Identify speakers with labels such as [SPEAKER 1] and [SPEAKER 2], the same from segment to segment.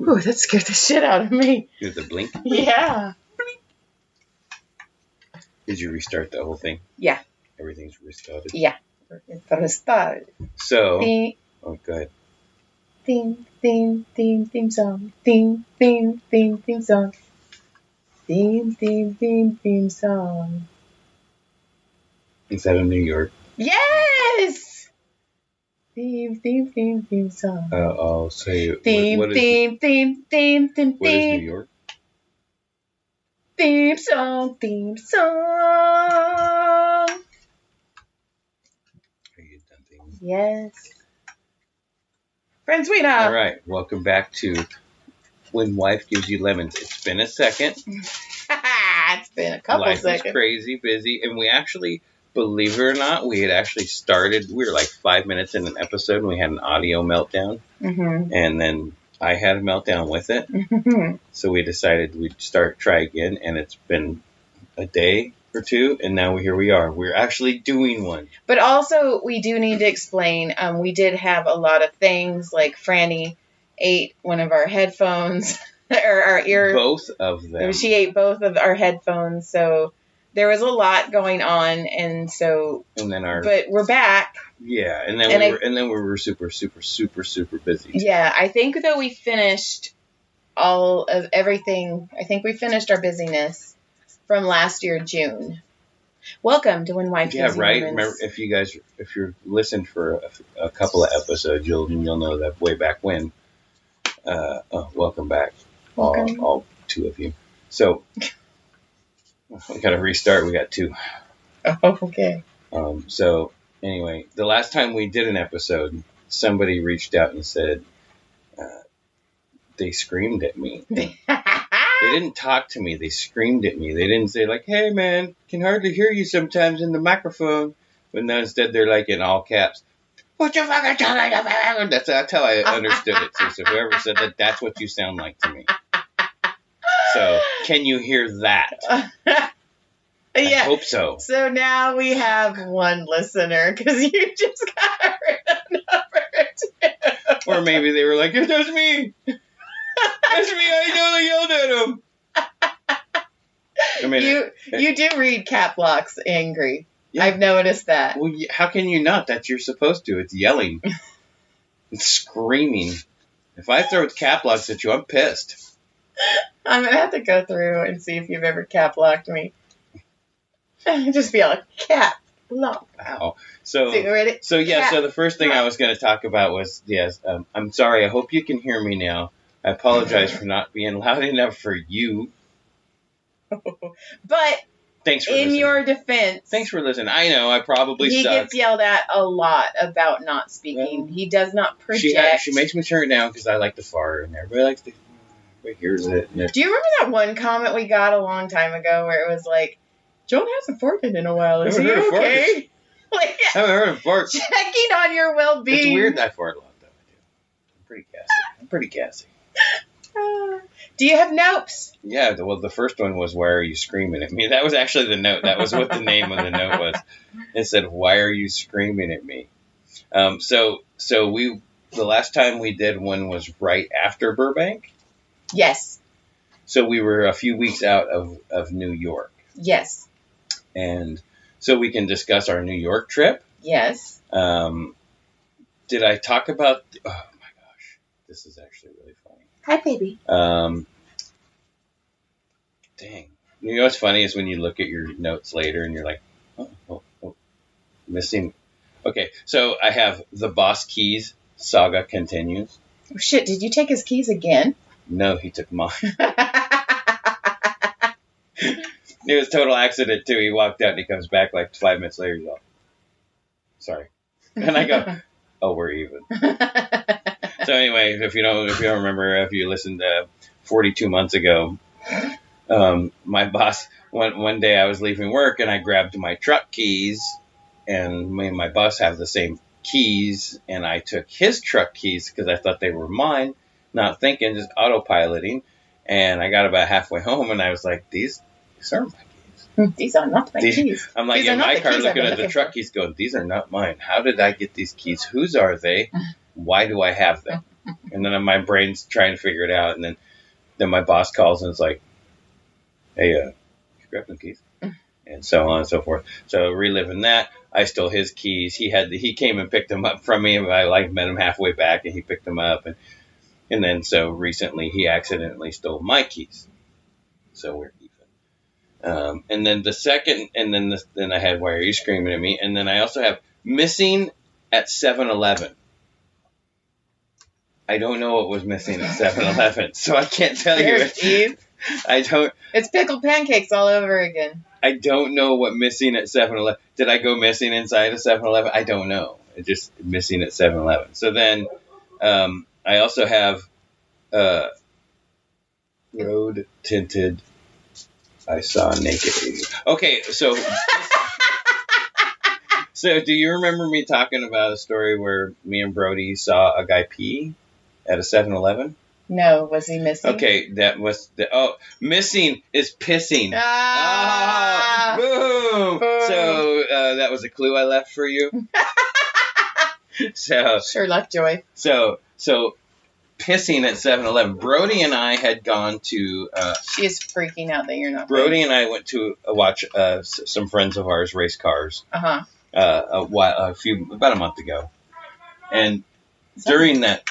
[SPEAKER 1] Ooh, that scared the shit out of me.
[SPEAKER 2] Did the blink?
[SPEAKER 1] Yeah.
[SPEAKER 2] Did you restart the whole thing?
[SPEAKER 1] Yeah.
[SPEAKER 2] Everything's restarted?
[SPEAKER 1] Yeah. Restart.
[SPEAKER 2] So,
[SPEAKER 1] Theme,
[SPEAKER 2] oh, go ahead.
[SPEAKER 1] theme song. Theme song. Theme song.
[SPEAKER 2] Is that in New York?
[SPEAKER 1] Yes! Theme song.
[SPEAKER 2] I'll say
[SPEAKER 1] Theme
[SPEAKER 2] what is
[SPEAKER 1] What is
[SPEAKER 2] New York?
[SPEAKER 1] Theme song.
[SPEAKER 2] Are you done things?
[SPEAKER 1] Yes. Friends, we know.
[SPEAKER 2] All right, welcome back to When Wife Gives You Lemons. It's been a second.
[SPEAKER 1] It's been a couple
[SPEAKER 2] Life
[SPEAKER 1] seconds.
[SPEAKER 2] was crazy, busy, and we actually, believe it or not, we had actually started. We were like 5 minutes in an episode, and we had an audio meltdown, and then I had a meltdown with it. So we decided we'd try again, and it's been a day or two, and now here we are. We're actually doing one.
[SPEAKER 1] But also, we do need to explain, we did have a lot of things, like Franny ate one of our headphones, or our ear.
[SPEAKER 2] Both of them.
[SPEAKER 1] She ate both of our headphones, so there was a lot going on, and so.
[SPEAKER 2] And then
[SPEAKER 1] But we're back.
[SPEAKER 2] Yeah, and then we were super busy.
[SPEAKER 1] Yeah, I think that we finished all of everything. I think we finished our busyness from last year, June. Welcome to When Wife Gives You
[SPEAKER 2] right.
[SPEAKER 1] Lemons.
[SPEAKER 2] Remember, if you're listened for a couple of episodes, you'll know that way back when. Welcome back, all two of you. So we got to restart. We got two.
[SPEAKER 1] Oh, okay.
[SPEAKER 2] So anyway, the last time we did an episode, somebody reached out and said they screamed at me. They didn't talk to me. They screamed at me. They didn't say like, "Hey man, can hardly hear you sometimes in the microphone." But no, instead they're like in all caps. What you fucking talking about? That's how I understood it too. So whoever said that, that's what you sound like to me. So can you hear that?
[SPEAKER 1] Yeah.
[SPEAKER 2] I hope so.
[SPEAKER 1] So now we have one listener because you just got rid of number two.
[SPEAKER 2] Or maybe they were like, "It was me. That's me. I yelled at him." I mean,
[SPEAKER 1] you do read cap locks angry.
[SPEAKER 2] Yeah.
[SPEAKER 1] I've noticed that.
[SPEAKER 2] Well, how can you not? That you're supposed to. It's yelling. It's screaming. If I throw cap locks at you, I'm pissed.
[SPEAKER 1] I'm going to have to go through and see if you've ever cap locked me. Just be like, cap lock.
[SPEAKER 2] Wow. So
[SPEAKER 1] ready?
[SPEAKER 2] So the first thing I was going to talk about was, I'm sorry. I hope you can hear me now. I apologize for not being loud enough for you.
[SPEAKER 1] But
[SPEAKER 2] thanks for listening.
[SPEAKER 1] Your defense.
[SPEAKER 2] Thanks for listening. I know, I probably suck.
[SPEAKER 1] He gets yelled at a lot about not speaking. Well, he does not project.
[SPEAKER 2] She makes me turn it down because I like to fart, and everybody likes to hears it.
[SPEAKER 1] Do you remember that one comment we got a long time ago where it was like, Joan hasn't farted in a while. Is he okay? Like,
[SPEAKER 2] I haven't heard him fart.
[SPEAKER 1] Checking on your well-being.
[SPEAKER 2] It's weird that I fart a lot, though. I'm pretty gassy.
[SPEAKER 1] Do you have notes?
[SPEAKER 2] Yeah, the first one was, "Why are you screaming at me?" That was actually the note. That was what the name of the note was. It said, "Why are you screaming at me?" So the last time we did one was right after Burbank.
[SPEAKER 1] Yes.
[SPEAKER 2] So we were a few weeks out of New York.
[SPEAKER 1] Yes.
[SPEAKER 2] And so we can discuss our New York trip.
[SPEAKER 1] Yes.
[SPEAKER 2] Did I talk about... Oh, my gosh. This is actually really funny.
[SPEAKER 1] Hi, baby.
[SPEAKER 2] Dang. You know what's funny is when you look at your notes later and you're like, oh, missing... Okay, so I have the Boss Keys saga continues.
[SPEAKER 1] Oh, shit, did you take his keys again?
[SPEAKER 2] No, he took mine. It was a total accident, too. He walked out and he comes back like 5 minutes later. He's all, "Sorry." And I go, "Oh, we're even." So anyway, if you don't remember, if you listened to 42 months ago, my boss, one day I was leaving work and I grabbed my truck keys, and me and my boss have the same keys, and I took his truck keys because I thought they were mine, not thinking, just autopiloting. And I got about halfway home and I was like, these aren't my keys.
[SPEAKER 1] These are not my keys.
[SPEAKER 2] I'm like in my car looking at the truck keys going, "These are not mine. How did I get these keys? Whose are they? Why do I have them?" And then my brain's trying to figure it out. And then my boss calls and it's like, hey, you grab some keys? And so on and so forth. So reliving that, I stole his keys. He came and picked them up from me. And I met him halfway back and he picked them up. And then so recently he accidentally stole my keys. So we're even. And then the second, and then I had, why are you screaming at me? And then I also have missing at 7-Eleven. I don't know what was missing at 7-Eleven, so I can't tell you.
[SPEAKER 1] Steve.
[SPEAKER 2] I don't.
[SPEAKER 1] It's pickled pancakes all over again.
[SPEAKER 2] I don't know what missing at 7-Eleven. Did I go missing inside a 7-Eleven? I don't know. It's just missing at 7-Eleven. So then, I also have road tinted. I saw a naked lady. Okay, so. So, do you remember me talking about a story where me and Brody saw a guy pee at a 7-Eleven?
[SPEAKER 1] No, was he missing?
[SPEAKER 2] Okay, that was missing is pissing.
[SPEAKER 1] Ah!
[SPEAKER 2] Boom! So that was a clue I left for you. So
[SPEAKER 1] sure luck, Joy.
[SPEAKER 2] So pissing at 7-Eleven. Brody and I had gone to.
[SPEAKER 1] She is freaking out that you're not.
[SPEAKER 2] Brody and I went to watch some friends of ours race cars.
[SPEAKER 1] Uh-huh.
[SPEAKER 2] About a month ago, and during that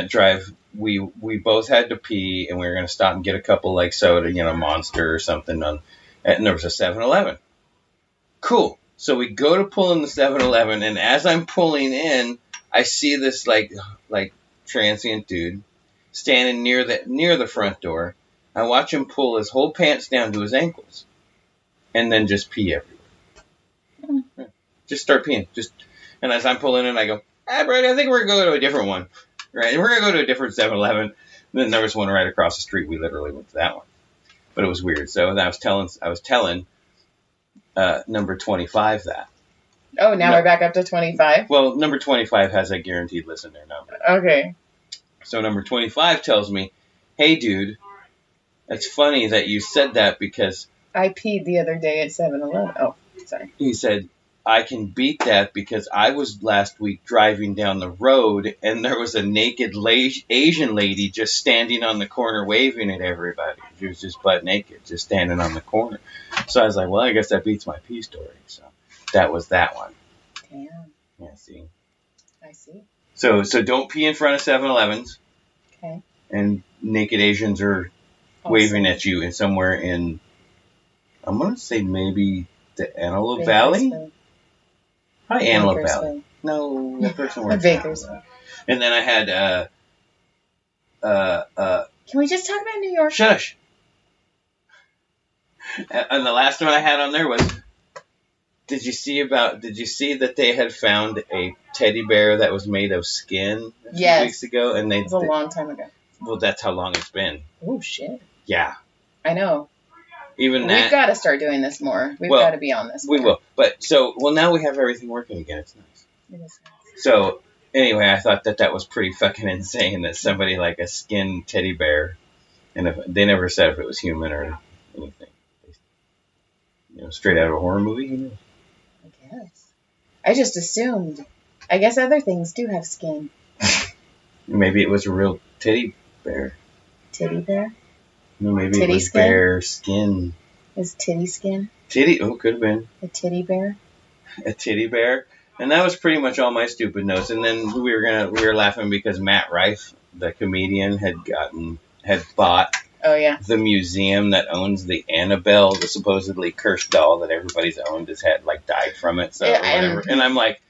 [SPEAKER 2] drive, we both had to pee, and we were going to stop and get a couple like soda, Monster or something, and there was a 7-Eleven. Cool. So we go to pull in the 7-Eleven, and as I'm pulling in, I see this like transient dude standing near the front door. I watch him pull his whole pants down to his ankles, and then just pee everywhere. Just start peeing. And as I'm pulling in, I go, Brady, I think we're going to go to a different one. Right? We're going to go to a different 7-Eleven. And then there was one right across the street. We literally went to that one. But it was weird. So I was telling number 25 that.
[SPEAKER 1] Oh, now we're back up to 25?
[SPEAKER 2] Well, number 25 has a guaranteed listener number.
[SPEAKER 1] Okay.
[SPEAKER 2] So number 25 tells me, hey, dude, it's funny that you said that because
[SPEAKER 1] I peed the other day at 7-Eleven. Oh, sorry.
[SPEAKER 2] He said, I can beat that because I was last week driving down the road and there was a naked Asian lady just standing on the corner waving at everybody. She was just butt naked, just standing on the corner. So I was like, well, I guess that beats my pee story. So that was that one.
[SPEAKER 1] Damn.
[SPEAKER 2] Yeah, see.
[SPEAKER 1] I see.
[SPEAKER 2] So don't pee in front of 7-Elevens.
[SPEAKER 1] Okay.
[SPEAKER 2] And naked Asians are waving at you somewhere in, I'm going to say maybe the Antelope Valley? Probably Antelope Valley. No, that person works in Bakersfield. And then I had,
[SPEAKER 1] Can we just talk about New York?
[SPEAKER 2] Shush. And the last one I had on there was, did you see that they had found a teddy bear that was made of skin a few weeks ago? And it was
[SPEAKER 1] a long time ago.
[SPEAKER 2] Well, that's how long it's been.
[SPEAKER 1] Oh, shit.
[SPEAKER 2] Yeah.
[SPEAKER 1] I know.
[SPEAKER 2] We've
[SPEAKER 1] got to start doing this more. We've got to be on this more.
[SPEAKER 2] We will. But now we have everything working again. It's nice.
[SPEAKER 1] It is nice.
[SPEAKER 2] So anyway, I thought that was pretty fucking insane that somebody like a skin teddy bear, and if they never said if it was human or anything. Straight out of a horror movie. Who knows?
[SPEAKER 1] I guess. I just assumed. I guess other things do have skin.
[SPEAKER 2] Maybe it was a real teddy bear.
[SPEAKER 1] Teddy bear?
[SPEAKER 2] No, maybe it was bear skin.
[SPEAKER 1] Is titty skin?
[SPEAKER 2] Titty? Oh, could have been.
[SPEAKER 1] A titty bear?
[SPEAKER 2] A titty bear. And that was pretty much all my stupid notes. And then we were laughing because Matt Rife, the comedian, had bought the museum that owns the Annabelle, the supposedly cursed doll that everybody's owned has had died from it. So whatever. And I'm like,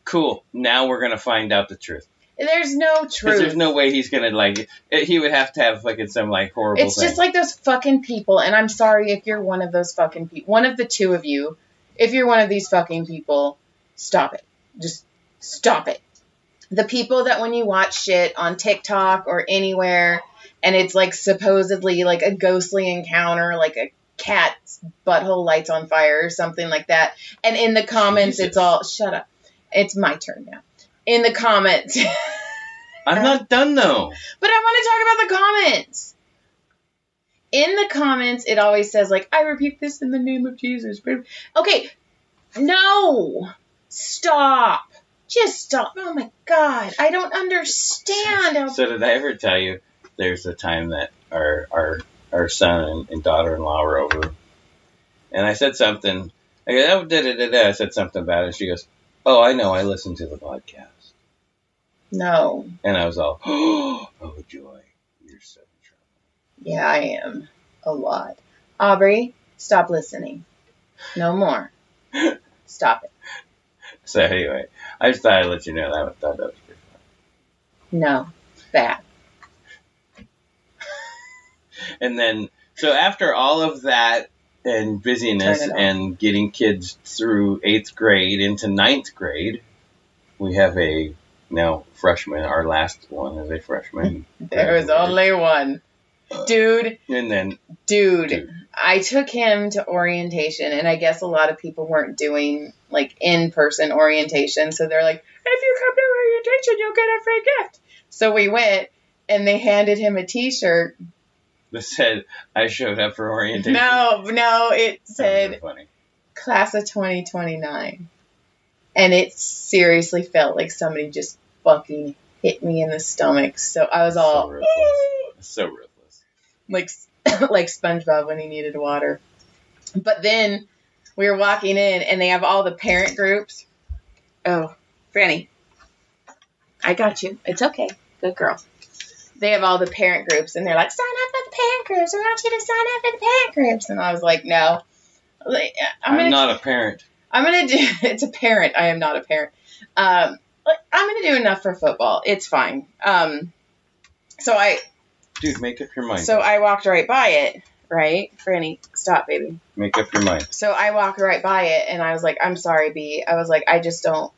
[SPEAKER 2] cool. Now we're gonna find out the truth.
[SPEAKER 1] There's no truth.
[SPEAKER 2] Because there's no way he's gonna he would have to have some horrible
[SPEAKER 1] It's thing. Just like those fucking people, and I'm sorry if you're one of those fucking people. One of the two of you, if you're one of these fucking people, stop it. Just stop it. The people that when you watch shit on TikTok or anywhere, and it's supposedly a ghostly encounter, like a cat's butthole lights on fire or something like that, and in the comments it's all, shut up. It's my turn now. In the comments.
[SPEAKER 2] I'm not done, though.
[SPEAKER 1] But I want to talk about the comments. In the comments, it always says, I rebuke this in the name of Jesus. Okay. No. Stop. Just stop. Oh, my God. I don't understand. How...
[SPEAKER 2] So did I ever tell you there's a time that our son and daughter-in-law were over, and I said something. I go, I said something about it. She goes, "Oh, I know. I listened to the podcast."
[SPEAKER 1] No.
[SPEAKER 2] And I was all, "Oh, Joy, you're so in trouble."
[SPEAKER 1] Yeah, I am. A lot. Aubrey, stop listening. No more. Stop it.
[SPEAKER 2] So anyway, I just thought I'd let you know that. I thought that was pretty funny.
[SPEAKER 1] No. Bad.
[SPEAKER 2] And then, so after all of that and busyness and getting kids through 8th grade into 9th grade, we have a now freshman. Our last one is a freshman.
[SPEAKER 1] There was only one. Dude.
[SPEAKER 2] And then...
[SPEAKER 1] Dude. I took him to orientation, and I guess a lot of people weren't doing, like, in-person orientation. So they're like, if you come to orientation, you'll get a free gift. So we went, and they handed him a T-shirt.
[SPEAKER 2] That said, I showed up for orientation.
[SPEAKER 1] No, it said,
[SPEAKER 2] Really funny.
[SPEAKER 1] Class of 2029. And it seriously felt like somebody just fucking hit me in the stomach. So I was all...
[SPEAKER 2] So ruthless.
[SPEAKER 1] Like SpongeBob when he needed water. But then we were walking in, and they have all the parent groups. Oh, Franny. I got you. It's okay. Good girl. They have all the parent groups, and they're like, sign up for the parent groups. We want you to sign up for the parent groups. And I was like, no.
[SPEAKER 2] I'm not a parent.
[SPEAKER 1] I'm going to do... It's a parent. I am not a parent. I'm going to do enough for football. It's fine.
[SPEAKER 2] Dude, make up your mind.
[SPEAKER 1] So I walked right by it, right? Franny, stop, baby.
[SPEAKER 2] Make up your mind.
[SPEAKER 1] So I walked right by it, and I was like, I'm sorry, B. I was like, I don't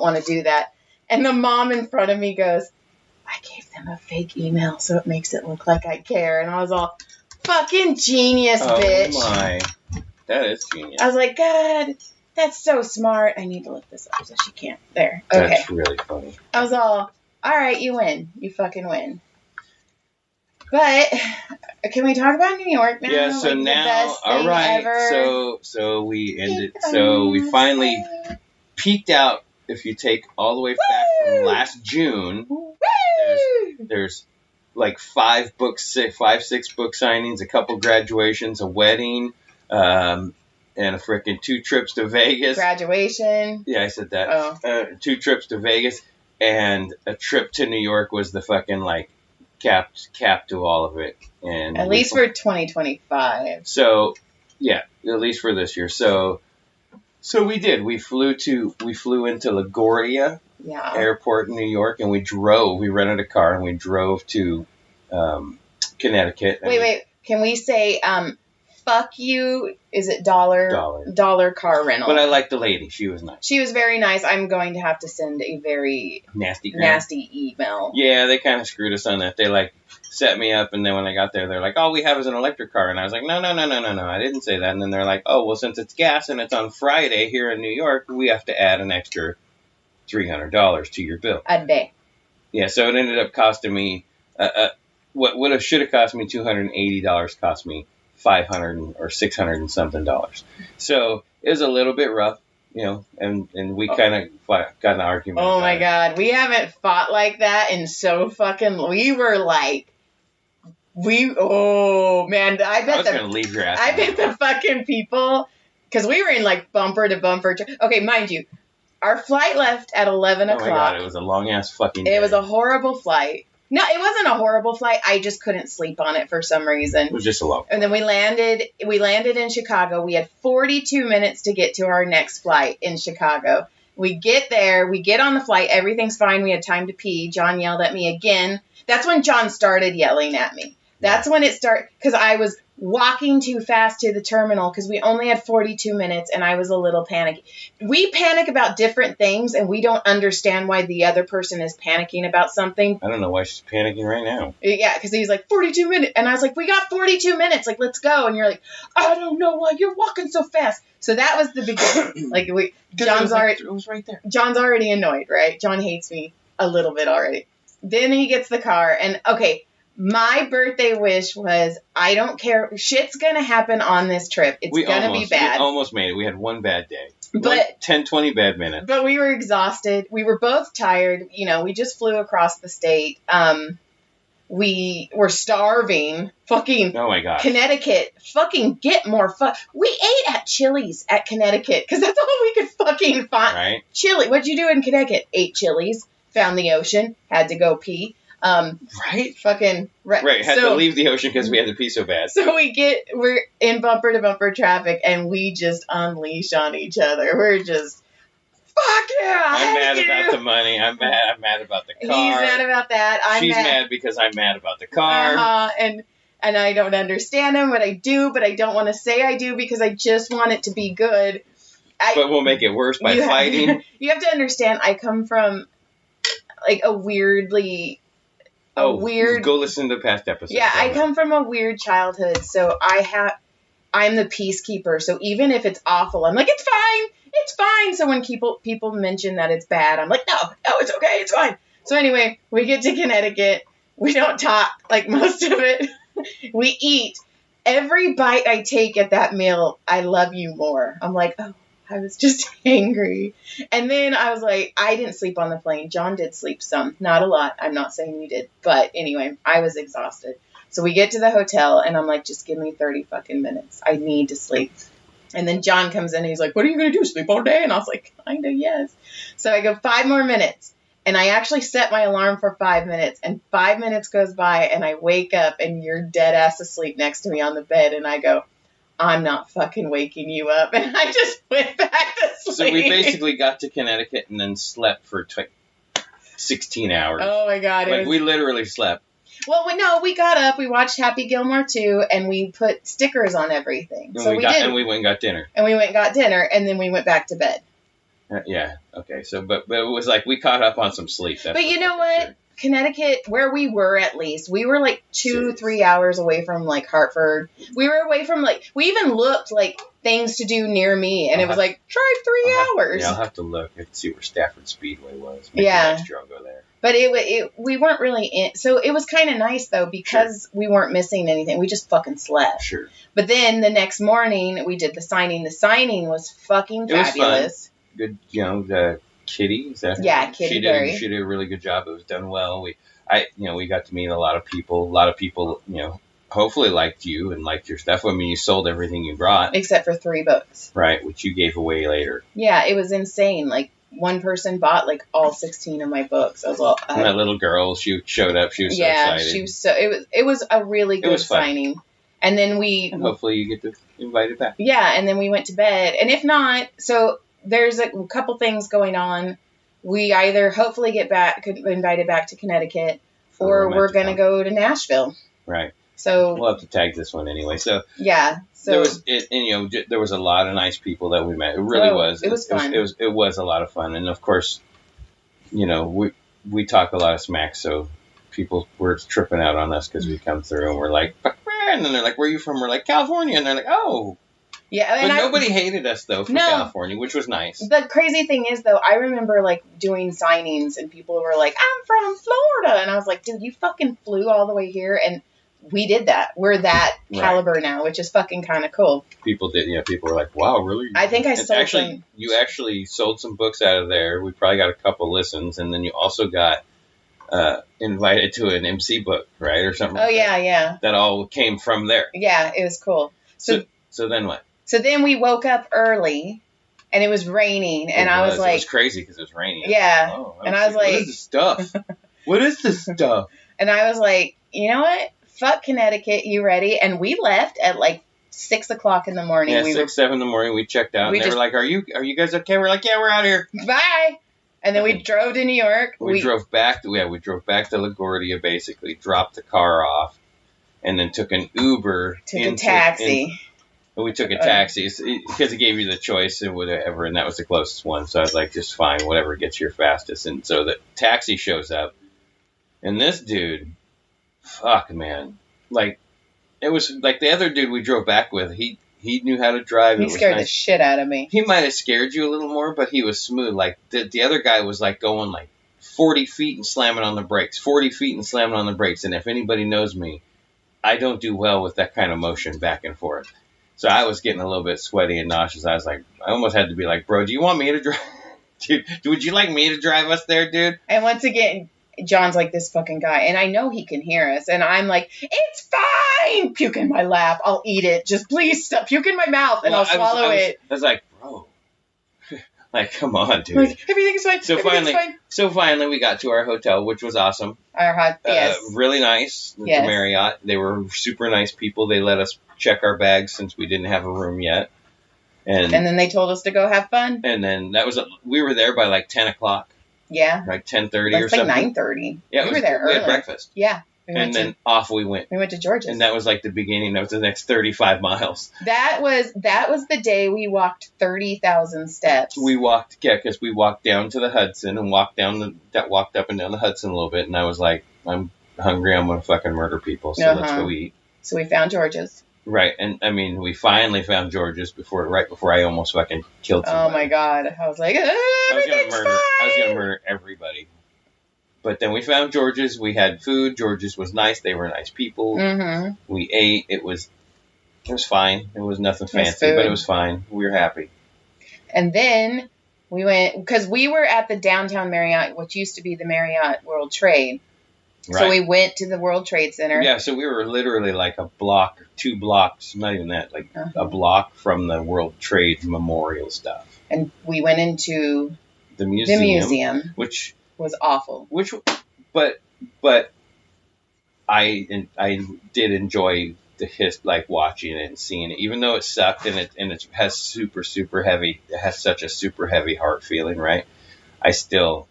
[SPEAKER 1] want to do that. And the mom in front of me goes, I gave them a fake email, so it makes it look like I care. And I was all, fucking genius, bitch.
[SPEAKER 2] Oh, my. That is genius.
[SPEAKER 1] I was like, God, that's so smart. I need to look this up so she can't. There. Okay.
[SPEAKER 2] That's really funny.
[SPEAKER 1] I was all right, you win. You fucking win. But can we talk about New York now?
[SPEAKER 2] Yeah, so
[SPEAKER 1] like
[SPEAKER 2] now, all right.
[SPEAKER 1] Ever?
[SPEAKER 2] So we ended. So we finally peaked out. If you take all the way back from last June, there's like 6 book signings, a couple graduations, a wedding, and a freaking 2 trips to Vegas.
[SPEAKER 1] Graduation.
[SPEAKER 2] Yeah, I said that.
[SPEAKER 1] Oh.
[SPEAKER 2] 2 trips to Vegas and a trip to New York was the fucking like cap to all of it. And
[SPEAKER 1] at least for 2025.
[SPEAKER 2] So yeah, at least for this year. So we did. We flew into LaGuardia Airport in New York, and we rented a car and we drove to Connecticut.
[SPEAKER 1] Wait. Can we say fuck you? Is it dollar car rental?
[SPEAKER 2] But I liked the lady. She was nice.
[SPEAKER 1] She was very nice. I'm going to have to send a very nasty email.
[SPEAKER 2] Yeah, they kind of screwed us on that. They like set me up, and then when I got there, they're like, all we have is an electric car. And I was like, no, I didn't say that. And then they're like, oh, well, since it's gas and it's on Friday here in New York, we have to add an extra $300 to your bill.
[SPEAKER 1] A day.
[SPEAKER 2] Yeah, so it ended up costing me, what should have cost me $280 cost me $500 or $600 and something. So it was a little bit rough, and we kind of got an argument.
[SPEAKER 1] Oh my God. We haven't fought like that in so fucking, we were like, oh man, I bet
[SPEAKER 2] gonna leave your ass.
[SPEAKER 1] I bet the fucking people, because we were in like bumper to bumper. Okay, mind you, our flight left at 11 o'clock.
[SPEAKER 2] Oh my God, it was a long ass fucking day.
[SPEAKER 1] It was a horrible flight. No, it wasn't a horrible flight. I just couldn't sleep on it for some reason.
[SPEAKER 2] It was just a long flight.
[SPEAKER 1] And then we landed in Chicago. We had 42 minutes to get to our next flight in Chicago. We get there. We get on the flight. Everything's fine. We had time to pee. John yelled at me again. That's when John started yelling at me. That's when it started, because I was walking too fast to the terminal because we only had 42 minutes and I was a little panicky. We panic about different things and we don't understand why the other person is panicking about something.
[SPEAKER 2] I don't know why she's panicking right now.
[SPEAKER 1] Yeah, because he's like, 42 minutes. And I was like, we got 42 minutes. Like, let's go. And you're like, I don't know why you're walking so fast. So that was the beginning. Like,
[SPEAKER 2] it was right there.
[SPEAKER 1] John's already annoyed, right? John hates me a little bit already. Then he gets the car and, okay, my birthday wish was, I don't care. Shit's going to happen on this trip. It's going to be bad.
[SPEAKER 2] We almost made it. We had one bad day.
[SPEAKER 1] But
[SPEAKER 2] 10, 20 bad minutes.
[SPEAKER 1] But we were exhausted. We were both tired. We just flew across the state. We were starving. Fucking
[SPEAKER 2] Oh my god.
[SPEAKER 1] Connecticut. Fucking get more We ate at Chili's at Connecticut because that's all we could fucking find.
[SPEAKER 2] Right.
[SPEAKER 1] Chili. What'd you do in Connecticut? Ate Chili's. Found the ocean. Had to go pee.
[SPEAKER 2] Right.
[SPEAKER 1] Fucking
[SPEAKER 2] right. Had to leave the ocean because we had to pee so bad.
[SPEAKER 1] So we're in bumper to bumper traffic and we just unleash on each other. We're just, fuck yeah!
[SPEAKER 2] I'm mad about the money. I'm mad about the car.
[SPEAKER 1] He's mad about that.
[SPEAKER 2] She's mad because I'm mad about the car.
[SPEAKER 1] And I don't understand him, but I do. But I don't want to say I do because I just want it to be good.
[SPEAKER 2] But we'll make it worse by fighting.
[SPEAKER 1] You have to understand. I come from like a weirdly.
[SPEAKER 2] Go listen to past episodes.
[SPEAKER 1] Yeah, I come from a weird childhood, so I'm the peacekeeper. So even if it's awful, I'm like, it's fine. So when people mention that it's bad, I'm like, no, it's okay, it's fine. So anyway, we get to Connecticut. We don't talk like most of it. We eat. Every bite I take at that meal, I love you more. I'm like, oh, I was just angry. And then I was like, I didn't sleep on the plane. John did sleep some. Not a lot. I'm not saying you did. But anyway, I was exhausted. So we get to the hotel, and I'm like, just give me 30 fucking minutes. I need to sleep. And then John comes in, and he's like, what are you going to do, sleep all day? And I was like, kind of, yes. So I go 5 more minutes. And I actually set my alarm for 5 minutes. And 5 minutes goes by, and I wake up, and you're dead ass asleep next to me on the bed. And I go, I'm not fucking waking you up. And I just went back to sleep.
[SPEAKER 2] So we basically got to Connecticut and then slept for 16 hours.
[SPEAKER 1] Oh, my God.
[SPEAKER 2] We literally slept.
[SPEAKER 1] Well, we got up, we watched Happy Gilmore 2, and we put stickers on everything.
[SPEAKER 2] And we went and got dinner.
[SPEAKER 1] And we went and got dinner, and then we went back to bed.
[SPEAKER 2] Yeah, okay. So, but it was like we caught up on some sleep.
[SPEAKER 1] But you know what? Sure. Connecticut, where we were at least, we were like 2-3 hours away from like Hartford. We were away from we even looked like things to do near me, and it was like, drive 3 hours.
[SPEAKER 2] I'll have to look and see where Stafford Speedway was. Maybe next year I'll go there.
[SPEAKER 1] But we weren't really in, so it was kind of nice though because we weren't missing anything. We just fucking slept.
[SPEAKER 2] Sure.
[SPEAKER 1] But then the next morning we did the signing. The signing was fucking fabulous.
[SPEAKER 2] It was fun. Good, the Kitty. Is that her?
[SPEAKER 1] Yeah, Kitty Berry.
[SPEAKER 2] She did a really good job. It was done well. We got to meet a lot of people. A lot of people, hopefully liked you and liked your stuff. I mean, you sold everything you brought.
[SPEAKER 1] Except for 3 books.
[SPEAKER 2] Right, which you gave away later.
[SPEAKER 1] Yeah, it was insane. Like, one person bought, like, all 16 of my books. I was all...
[SPEAKER 2] and that little girl, she showed up. She was so excited. Yeah,
[SPEAKER 1] she was so... It was a really good signing. And then
[SPEAKER 2] and hopefully you get to invite it back.
[SPEAKER 1] Yeah, and then we went to bed. And if not, so there's a couple things going on. We either hopefully get invited back to Connecticut, or we're going to go to Nashville.
[SPEAKER 2] Right.
[SPEAKER 1] So
[SPEAKER 2] we'll have to tag this one anyway. So
[SPEAKER 1] yeah. So
[SPEAKER 2] there was a lot of nice people that we met. It really was.
[SPEAKER 1] It was fun.
[SPEAKER 2] It was a lot of fun, and of course, we talk a lot of smack, so people were tripping out on us because we come through and we're like, and then they're like, "Where are you from?" We're like, "California," and they're like, "Oh."
[SPEAKER 1] Yeah,
[SPEAKER 2] but nobody hated us though from California, which was nice.
[SPEAKER 1] The crazy thing is though, I remember like doing signings and people were like, "I'm from Florida," and I was like, "Dude, you fucking flew all the way here," and we did that. We're that caliber now, which is fucking kind of cool.
[SPEAKER 2] People did, people were like, "Wow, really?"
[SPEAKER 1] I think I sold some.
[SPEAKER 2] You actually sold some books out of there. We probably got a couple listens, and then you also got invited to an MC book, right, or something.
[SPEAKER 1] Oh yeah.
[SPEAKER 2] That all came from there.
[SPEAKER 1] Yeah, it was cool.
[SPEAKER 2] So then what?
[SPEAKER 1] So then we woke up early, and it was raining, and I was like...
[SPEAKER 2] It was crazy because it was raining.
[SPEAKER 1] Yeah.
[SPEAKER 2] Oh,
[SPEAKER 1] and I was like...
[SPEAKER 2] What is this stuff? What is this stuff?
[SPEAKER 1] And I was like, you know what? Fuck Connecticut, you ready? And we left at like 6 o'clock in the morning.
[SPEAKER 2] Yeah, 7 in the morning, we checked out, and they were like, are you guys okay? We're like, yeah, we're out here.
[SPEAKER 1] Bye! And then we drove to New York.
[SPEAKER 2] We drove back to LaGuardia, basically, dropped the car off, and then took an Uber.
[SPEAKER 1] Took a taxi.
[SPEAKER 2] We took a taxi because it gave you the choice and whatever, and that was the closest one. So I was like, just fine, whatever gets you fastest. And so the taxi shows up, and this dude, fuck, man, like it was like the other dude we drove back with. He knew how to drive.
[SPEAKER 1] He scared the shit out of me.
[SPEAKER 2] He might have scared you a little more, but he was smooth. Like the other guy was like going like 40 feet and slamming on the brakes, 40 feet and slamming on the brakes. And if anybody knows me, I don't do well with that kind of motion back and forth. So I was getting a little bit sweaty and nauseous. I was like, I almost had to be like, bro, do you want me to drive? Dude, would you like me to drive us there, dude?
[SPEAKER 1] And once again, John's like, this fucking guy. And I know he can hear us. And I'm like, it's fine. Puke in my lap. I'll eat it. Just please stop. Puke in my mouth and I'll swallow it.
[SPEAKER 2] I was like, bro. Like, come on, dude.
[SPEAKER 1] Like, everything's fine.
[SPEAKER 2] So finally, we got to our hotel, which was awesome.
[SPEAKER 1] Yes.
[SPEAKER 2] Really nice.
[SPEAKER 1] Yes.
[SPEAKER 2] The Marriott. They were super nice people. They let us check our bags since we didn't have a room yet. And
[SPEAKER 1] then they told us to go have fun.
[SPEAKER 2] And then we were there by like 10 o'clock.
[SPEAKER 1] Yeah.
[SPEAKER 2] Like 10:30 or something.
[SPEAKER 1] Like 9:30.
[SPEAKER 2] Yeah,
[SPEAKER 1] we were there early.
[SPEAKER 2] We had breakfast.
[SPEAKER 1] Yeah.
[SPEAKER 2] Then off we went.
[SPEAKER 1] We went to George's.
[SPEAKER 2] And that was like the beginning of the next 35 miles.
[SPEAKER 1] That was the day we walked 30,000 steps.
[SPEAKER 2] We walked, because we walked down to the Hudson and walked up and down the Hudson a little bit. And I was like, I'm hungry. I'm going to fucking murder people. So let's go eat.
[SPEAKER 1] So we found George's.
[SPEAKER 2] Right. And I mean, we finally found George's right before I almost fucking killed somebody.
[SPEAKER 1] Oh my God. I was like,
[SPEAKER 2] I was going to murder everybody. But then we found George's. We had food. George's was nice. They were nice people.
[SPEAKER 1] Mm-hmm.
[SPEAKER 2] We ate. It was fine. It was nothing fancy, but it was fine. We were happy.
[SPEAKER 1] And then we went, because we were at the downtown Marriott, which used to be the Marriott World Trade. Right. So we went to the World Trade Center.
[SPEAKER 2] Yeah, so we were literally like a block, 2 blocks, not even that, like a block from the World Trade Memorial stuff. And
[SPEAKER 1] we went into
[SPEAKER 2] the museum,
[SPEAKER 1] which was awful.
[SPEAKER 2] But I did enjoy watching it and seeing it, even though it sucked and it has super heavy. It has such a super heavy heart feeling, right? I still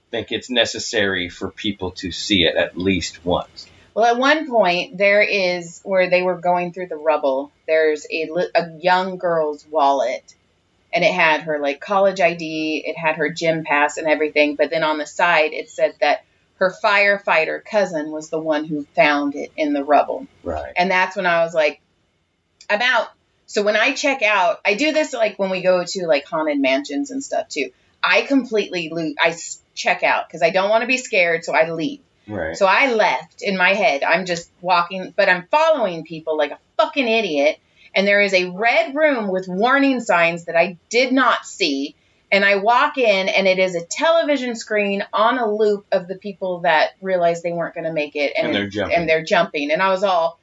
[SPEAKER 2] think it's necessary for people to see it at least once.
[SPEAKER 1] Well, at one point there is where they were going through the rubble. There's a young girl's wallet. And it had her college ID, it had her gym pass and everything. But then on the side, it said that her firefighter cousin was the one who found it in the rubble.
[SPEAKER 2] Right.
[SPEAKER 1] And that's when I was like, I'm out. So when I check out, I do this when we go to haunted mansions and stuff too. I completely I check out because I don't want to be scared. So I leave.
[SPEAKER 2] Right.
[SPEAKER 1] So I left in my head. I'm just walking, but I'm following people like a fucking idiot. And there is a red room with warning signs that I did not see. And I walk in, and it is a television screen on a loop of the people that realized they weren't going to make it.
[SPEAKER 2] And
[SPEAKER 1] they're jumping. And I was all,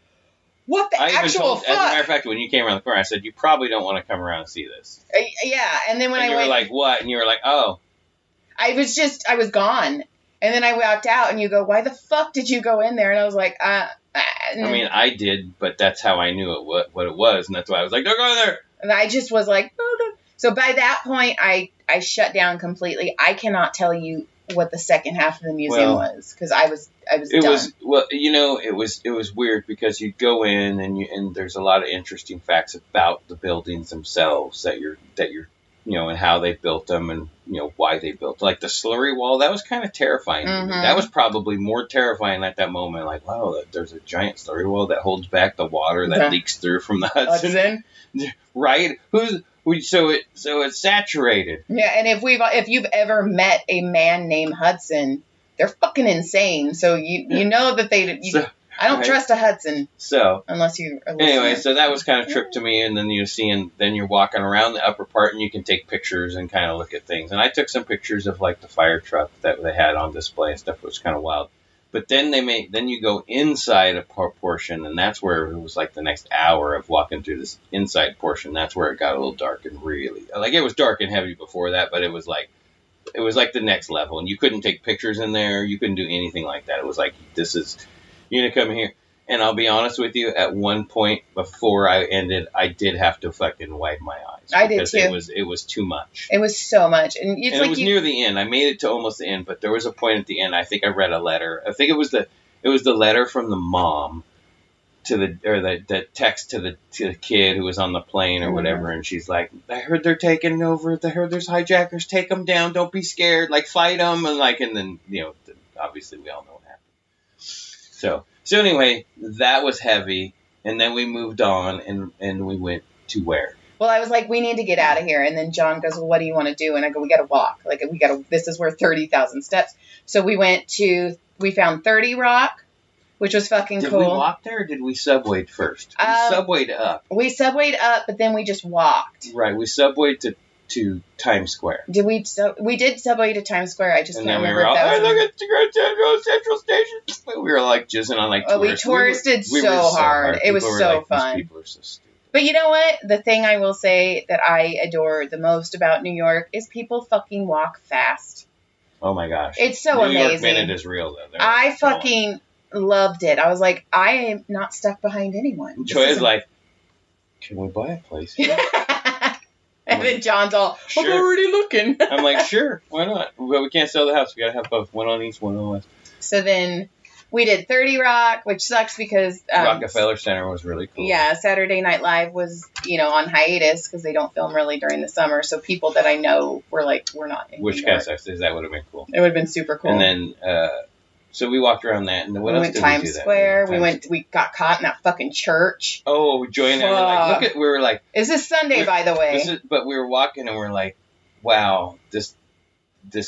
[SPEAKER 1] what the actual fuck?
[SPEAKER 2] As a matter of fact, when you came around the corner, I said, you probably don't want to come around and see this.
[SPEAKER 1] Yeah. And then when
[SPEAKER 2] you were like, what? And you were like, oh.
[SPEAKER 1] I was gone. And then I walked out, and you go, why the fuck did you go in there? And I was like,
[SPEAKER 2] I mean, I did, but that's how I knew what it was, and that's why I was like, don't go there.
[SPEAKER 1] And I just was like, oh. So by that point, I shut down completely. I cannot tell you what the second half of the museum was, because I was done.
[SPEAKER 2] It was weird because you'd go in and there's a lot of interesting facts about the buildings themselves that you're and how they built them and, why they built. Like the slurry wall, that was kind of terrifying.
[SPEAKER 1] Mm-hmm.
[SPEAKER 2] That was probably more terrifying at that moment. Like, wow, there's a giant slurry wall that holds back the water that leaks through from the Hudson. Right? So it's saturated.
[SPEAKER 1] Yeah, and if you've ever met a man named Hudson, they're fucking insane. So you know that I don't trust a Hudson.
[SPEAKER 2] So
[SPEAKER 1] unless you are
[SPEAKER 2] anyway, so that was kind of trip to me, and then you're walking around the upper part, and you can take pictures and kind of look at things. And I took some pictures of the fire truck that they had on display and stuff. It was kind of wild. But then you go inside a portion, and that's where it was the next hour of walking through this inside portion. That's where it got a little dark and really it was dark and heavy before that, but it was the next level, and you couldn't take pictures in there. You couldn't do anything like that. It was this is. You're going to come here. And I'll be honest with you, at one point before I ended, I did have to fucking wipe my eyes.
[SPEAKER 1] I did too.
[SPEAKER 2] It was too much.
[SPEAKER 1] It was so much. And
[SPEAKER 2] it was near the end. I made it to almost the end, but there was a point at the end. I think I read a letter. I think it was the letter from the mom to the text to the kid who was on the plane or whatever. And she's like, I heard they're taking over. I heard there's hijackers. Take them down. Don't be scared. Fight them. And then, obviously we all know what happened. So anyway, that was heavy, and then we moved on, and we went to where?
[SPEAKER 1] Well, I was like, we need to get out of here, and then John goes, well, what do you want to do? And I go, we got to walk. This is where 30,000 steps. So we found 30 Rock, which was fucking
[SPEAKER 2] Did
[SPEAKER 1] cool.
[SPEAKER 2] we walk there or did we subwayed first? We subwayed up.
[SPEAKER 1] We subwayed up, but then we just walked.
[SPEAKER 2] Right, we subwayed to Times Square.
[SPEAKER 1] Did we? We did subway to Times Square. I just
[SPEAKER 2] And
[SPEAKER 1] can't
[SPEAKER 2] then we
[SPEAKER 1] remember
[SPEAKER 2] were all,
[SPEAKER 1] if that was.
[SPEAKER 2] look at the Grand Central Station. We were like jizzing on like tourists.
[SPEAKER 1] We touristed
[SPEAKER 2] We were
[SPEAKER 1] so hard. It was
[SPEAKER 2] People were
[SPEAKER 1] so
[SPEAKER 2] like,
[SPEAKER 1] fun.
[SPEAKER 2] These people are so stupid.
[SPEAKER 1] But you know what? The thing I will say that I adore the most about New York is people fucking walk fast.
[SPEAKER 2] Oh my gosh.
[SPEAKER 1] It's so
[SPEAKER 2] New York
[SPEAKER 1] amazing.
[SPEAKER 2] Minute is real though. They're
[SPEAKER 1] I
[SPEAKER 2] so
[SPEAKER 1] fucking loved it. I was like, I am not stuck behind anyone.
[SPEAKER 2] Joy is like, can we buy a place here?
[SPEAKER 1] And then John's all, I'm
[SPEAKER 2] Sure.
[SPEAKER 1] already looking.
[SPEAKER 2] I'm like, sure, why not? But we can't sell the house. We gotta have both, one on east, one on west.
[SPEAKER 1] So then we did 30 Rock, which sucks because
[SPEAKER 2] Rockefeller Center was really cool.
[SPEAKER 1] Yeah, Saturday Night Live was, on hiatus because they don't film really during the summer. So people that I know were like, we're not in
[SPEAKER 2] Which
[SPEAKER 1] New
[SPEAKER 2] kind
[SPEAKER 1] York.
[SPEAKER 2] of sucks is that would have been cool.
[SPEAKER 1] It would have been super cool.
[SPEAKER 2] And then, so we walked around that, and then what
[SPEAKER 1] we
[SPEAKER 2] else
[SPEAKER 1] went
[SPEAKER 2] did
[SPEAKER 1] Times
[SPEAKER 2] we do that?
[SPEAKER 1] Square.
[SPEAKER 2] Times-
[SPEAKER 1] We got caught in that fucking church.
[SPEAKER 2] Oh, Joy and I were like, we were like,
[SPEAKER 1] Is this Sunday, by the way?
[SPEAKER 2] but we were walking and we're like, wow, this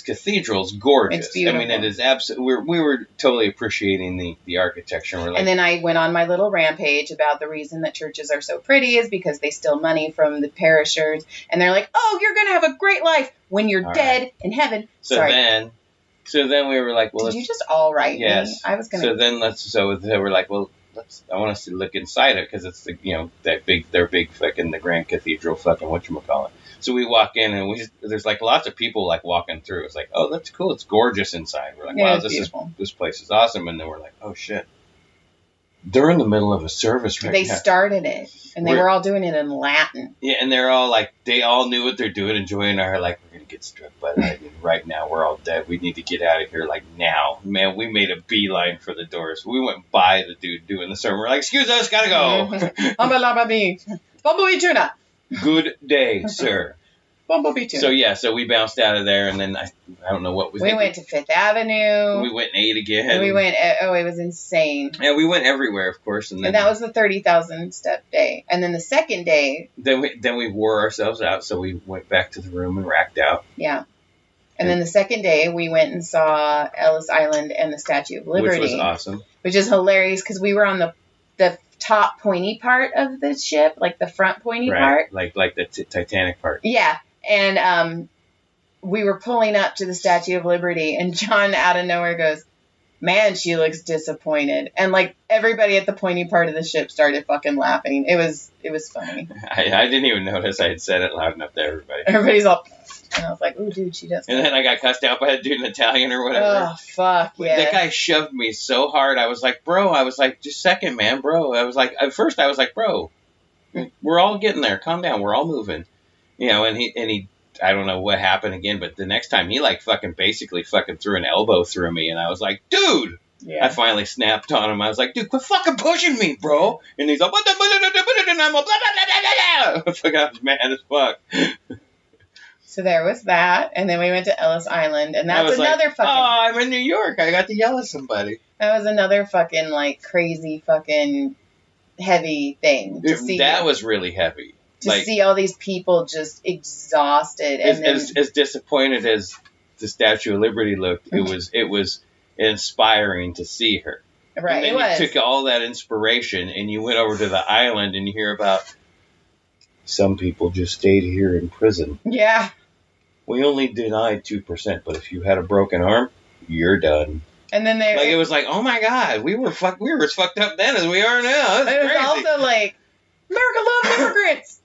[SPEAKER 2] cathedral's gorgeous.
[SPEAKER 1] It's beautiful.
[SPEAKER 2] I mean, it is absolutely. We were totally appreciating the architecture. And we're like,
[SPEAKER 1] And then I went on my little rampage about the reason that churches are so pretty is because they steal money from the parishioners. And they're like, oh, you're going to have a great life when you're
[SPEAKER 2] All
[SPEAKER 1] dead in heaven.
[SPEAKER 2] so
[SPEAKER 1] Sorry.
[SPEAKER 2] then we were like, well,
[SPEAKER 1] Did you just all write me?
[SPEAKER 2] yes.
[SPEAKER 1] I was going
[SPEAKER 2] So
[SPEAKER 1] to.
[SPEAKER 2] then we're like, well, I want us to look inside it because it's their big fucking the Grand Cathedral fucking whatchamacallit. So we walk in and there's like lots of people like walking through. It's like, oh, that's cool. It's gorgeous inside. We're like,
[SPEAKER 1] Yeah,
[SPEAKER 2] wow,
[SPEAKER 1] it's beautiful.
[SPEAKER 2] this place is awesome. And then we're like, oh shit, they're in the middle of a service right
[SPEAKER 1] They
[SPEAKER 2] now.
[SPEAKER 1] started it. And they were all doing it in Latin.
[SPEAKER 2] Yeah, and they're all like, they all knew what they're doing. And Joy and I are like, we're gonna get struck by lightning right now. We're all dead. We need to get out of here like now. Man, we made a beeline for the doors. We went by the dude doing the sermon. We're like, excuse us, gotta go.
[SPEAKER 1] Bumblebee tuna.
[SPEAKER 2] Good day, sir.
[SPEAKER 1] Bumblebee tuna.
[SPEAKER 2] So we bounced out of there, and then I don't know what
[SPEAKER 1] We went to Fifth Avenue.
[SPEAKER 2] We went and ate again.
[SPEAKER 1] And we went, it was insane.
[SPEAKER 2] Yeah, we went everywhere, of course. And then
[SPEAKER 1] that was the 30,000 step day. And then the second day.
[SPEAKER 2] Then we wore ourselves out, so we went back to the room and racked out.
[SPEAKER 1] Yeah. And then the second day, we went and saw Ellis Island and the Statue of Liberty.
[SPEAKER 2] Which was awesome.
[SPEAKER 1] Which is hilarious because we were on the top pointy part of the ship, like the front pointy part.
[SPEAKER 2] Like the Titanic part.
[SPEAKER 1] Yeah. And we were pulling up to the Statue of Liberty, and John out of nowhere goes, man, she looks disappointed. And like everybody at the pointy part of the ship started fucking laughing. It was funny.
[SPEAKER 2] I didn't even notice I had said it loud enough to everybody.
[SPEAKER 1] Everybody's all, and I was like, oh, dude, she does.
[SPEAKER 2] And then I got cussed out by a dude in Italian or whatever.
[SPEAKER 1] Oh, fuck, yeah.
[SPEAKER 2] That guy shoved me so hard. I was like, bro, just a second, man, bro. I was like, at first I was like, bro, we're all getting there. Calm down. We're all moving. And he, I don't know what happened again, but the next time he like basically threw an elbow through me, and I was like, dude.
[SPEAKER 1] Yeah.
[SPEAKER 2] I finally snapped on him. I was like, dude, quit fucking pushing me, bro. And he's like, and I'm like, blah, blah, blah, blah, blah. I was mad as fuck.
[SPEAKER 1] So there was that, and then we went to Ellis Island, and that's another
[SPEAKER 2] like,
[SPEAKER 1] fucking.
[SPEAKER 2] Oh, I'm in New York. I got to yell at somebody.
[SPEAKER 1] That was another fucking like crazy fucking heavy thing to see.
[SPEAKER 2] That was really heavy.
[SPEAKER 1] To see all these people just exhausted, and
[SPEAKER 2] as disappointed as the Statue of Liberty looked, it was inspiring to see her.
[SPEAKER 1] Right,
[SPEAKER 2] and then you took all that inspiration and you went over to the island and you hear about some people just stayed here in prison.
[SPEAKER 1] Yeah.
[SPEAKER 2] We only denied 2%, but if you had a broken arm, you're done.
[SPEAKER 1] And then
[SPEAKER 2] it was like, oh my God, we were as fucked up then as we are now. That's crazy.
[SPEAKER 1] It was also like, America loves immigrants.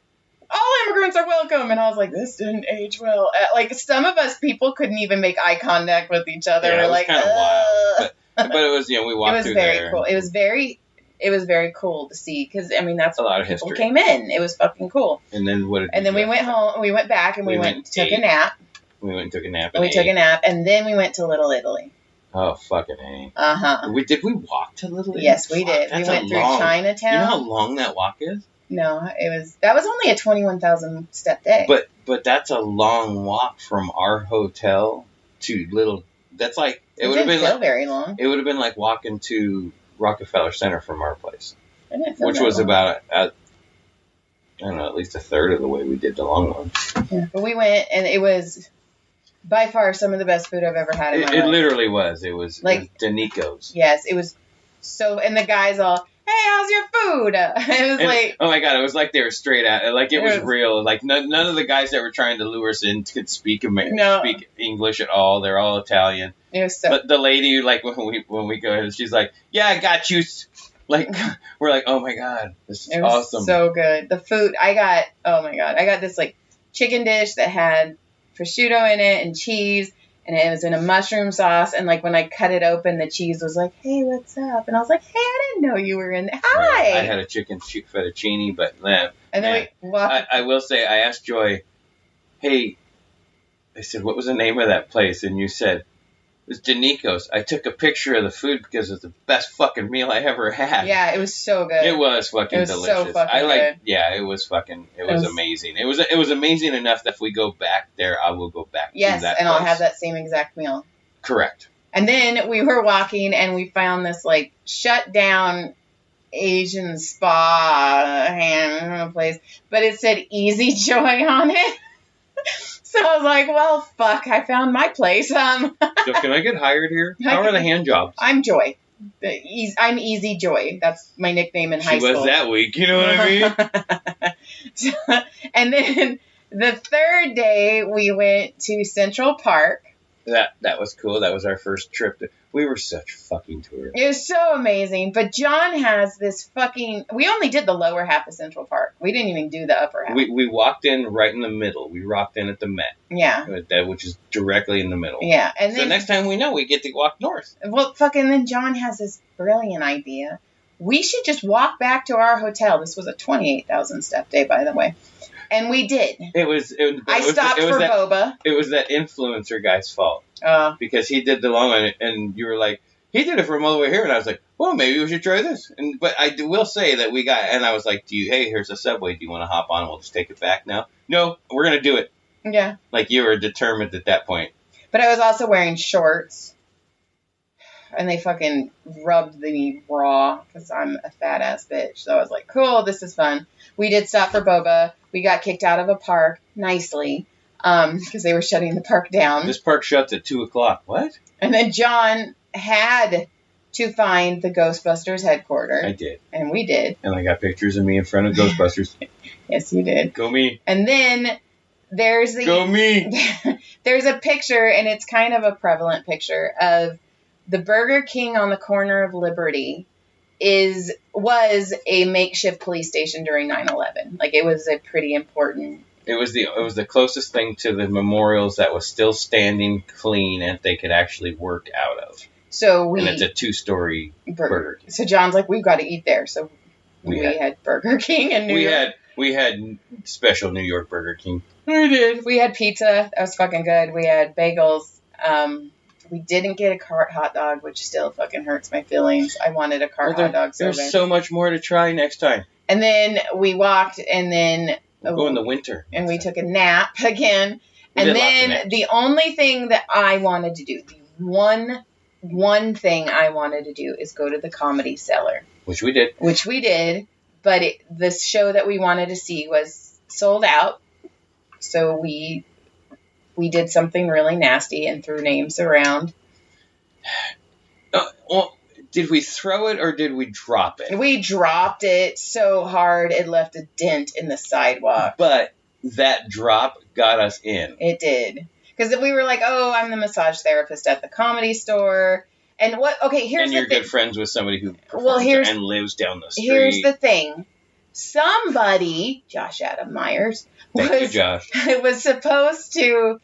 [SPEAKER 1] All immigrants are welcome. And I was like, this didn't age well. Like, some of us people couldn't even make eye contact with each other.
[SPEAKER 2] Yeah,
[SPEAKER 1] We're
[SPEAKER 2] it was
[SPEAKER 1] like,
[SPEAKER 2] kind of wild. But it was, we walked through there.
[SPEAKER 1] It was very cool. It was very cool to see because, I mean, that's
[SPEAKER 2] a lot
[SPEAKER 1] when
[SPEAKER 2] of
[SPEAKER 1] people
[SPEAKER 2] history.
[SPEAKER 1] Came in. It was fucking cool.
[SPEAKER 2] And then we
[SPEAKER 1] went home. We went back and we took a nap.
[SPEAKER 2] We went and took a nap.
[SPEAKER 1] And we took a nap. And then we went to Little Italy.
[SPEAKER 2] Oh, fucking A.
[SPEAKER 1] Uh-huh.
[SPEAKER 2] Did we walk to Little Italy?
[SPEAKER 1] Yes, we did. We went through Chinatown.
[SPEAKER 2] You know how long that walk is?
[SPEAKER 1] No, that was only a 21,000 step day.
[SPEAKER 2] But that's a long walk from our hotel to Little. That's like it would have been like
[SPEAKER 1] very long.
[SPEAKER 2] It would have been like walking to Rockefeller Center from our place, which was
[SPEAKER 1] long.
[SPEAKER 2] about I don't know, at least a third of the way we did the long one.
[SPEAKER 1] Yeah, but we went, and it was by far some of the best food I've ever had in my life.
[SPEAKER 2] It literally was. It was
[SPEAKER 1] like
[SPEAKER 2] Danico's.
[SPEAKER 1] Yes, it was so, and the guys all, hey, how's your food? It was like,
[SPEAKER 2] oh my god, it was like they were straight at it. Like it was real. Like none of the guys that were trying to lure us in could speak speak English at all. They're all Italian.
[SPEAKER 1] It was so.
[SPEAKER 2] But the lady, like when we go in, she's like, yeah, I got you. Like we're like, oh my god, this is
[SPEAKER 1] it was
[SPEAKER 2] awesome.
[SPEAKER 1] So good. The food I got. Oh my god, I got this like chicken dish that had prosciutto in it and cheese. And it was in a mushroom sauce, and like when I cut it open, the cheese was like, "Hey, what's up?" And I was like, "Hey, I didn't know you were in there. Hi."
[SPEAKER 2] Yeah, I had a chicken fettuccine, but
[SPEAKER 1] and then we walked.
[SPEAKER 2] I will say, I asked Joy, "Hey," I said, "what was the name of that place?" And you said, "It was Danico's." I took a picture of the food because it's the best fucking meal I ever had.
[SPEAKER 1] Yeah, it was so good.
[SPEAKER 2] It was fucking delicious.
[SPEAKER 1] So fucking good.
[SPEAKER 2] Yeah, it was amazing. It was amazing enough that if we go back there, I will go back.
[SPEAKER 1] Yes,
[SPEAKER 2] to that
[SPEAKER 1] and
[SPEAKER 2] place.
[SPEAKER 1] I'll have that same exact meal.
[SPEAKER 2] Correct.
[SPEAKER 1] And then we were walking, and we found this like shut down Asian spa place, but it said Easy Joy on it. So I was like, well, fuck, I found my place.
[SPEAKER 2] So can I get hired here? How are the hand jobs?
[SPEAKER 1] I'm Joy. I'm Easy Joy. That's my nickname in high school.
[SPEAKER 2] She was that week, you know what I
[SPEAKER 1] mean? And then the third day, we went to Central Park.
[SPEAKER 2] That was cool. That was our first trip. We were such fucking tourists.
[SPEAKER 1] It was so amazing. But John has this fucking... We only did the lower half of Central Park. We didn't even do the upper half.
[SPEAKER 2] We walked in right in the middle. We rocked in at the Met.
[SPEAKER 1] Yeah.
[SPEAKER 2] Which is directly in the middle.
[SPEAKER 1] Yeah. And
[SPEAKER 2] then, next time we know, we get to walk north.
[SPEAKER 1] Well, fucking then John has this brilliant idea. We should just walk back to our hotel. This was a 28,000 step day, by the way. And we did. I stopped for boba.
[SPEAKER 2] It was that influencer guy's fault. Because he did the long one, and you were like, he did it from all the way here, and I was like, well, maybe we should try this. But I will say that we got, and I was like, hey, here's a Subway. Do you want to hop on? We'll just take it back now. No, we're going to do it.
[SPEAKER 1] Yeah.
[SPEAKER 2] Like you were determined at that point.
[SPEAKER 1] But I was also wearing shorts. And they fucking rubbed me raw because I'm a fat ass bitch. So I was like, cool, this is fun. We did stop for boba. We got kicked out of a park nicely because they were shutting the park down.
[SPEAKER 2] This park shuts at 2:00. What?
[SPEAKER 1] And then John had to find the Ghostbusters headquarters.
[SPEAKER 2] I did.
[SPEAKER 1] And we did.
[SPEAKER 2] And I got pictures of me in front of Ghostbusters.
[SPEAKER 1] Yes, you did.
[SPEAKER 2] Go me.
[SPEAKER 1] And then there's
[SPEAKER 2] Go me.
[SPEAKER 1] There's a picture, and it's kind of a prevalent picture of the Burger King on the corner of Liberty was a makeshift police station during 9/11. Like, it was a pretty important.
[SPEAKER 2] It was the closest thing to the memorials that was still standing clean and they could actually work out of. And it's a 2-story Burger King.
[SPEAKER 1] So John's like, we've got to eat there. So we had Burger King in New York.
[SPEAKER 2] We had special New York Burger King.
[SPEAKER 1] We did. We had pizza. That was fucking good. We had bagels. We didn't get a cart hot dog, which still fucking hurts my feelings. I wanted a cart hot dog so bad.
[SPEAKER 2] There's so much more to try next time.
[SPEAKER 1] And then we walked, and then...
[SPEAKER 2] We'll go in the winter.
[SPEAKER 1] And we took a nap again. And then the only thing that I wanted to do, the one thing I wanted to do is go to the Comedy Cellar.
[SPEAKER 2] Which we did.
[SPEAKER 1] But the show that we wanted to see was sold out. So we did something really nasty and threw names around.
[SPEAKER 2] Well, did we throw it or did we drop it?
[SPEAKER 1] We dropped it so hard it left a dent in the sidewalk.
[SPEAKER 2] But that drop got us in.
[SPEAKER 1] It did. Because we were like, oh, I'm the massage therapist at the Comedy Store. And here's the thing. And
[SPEAKER 2] you're good friends with somebody who performs and lives down the street.
[SPEAKER 1] Here's the thing. Somebody, Josh Adam Myers, was supposed to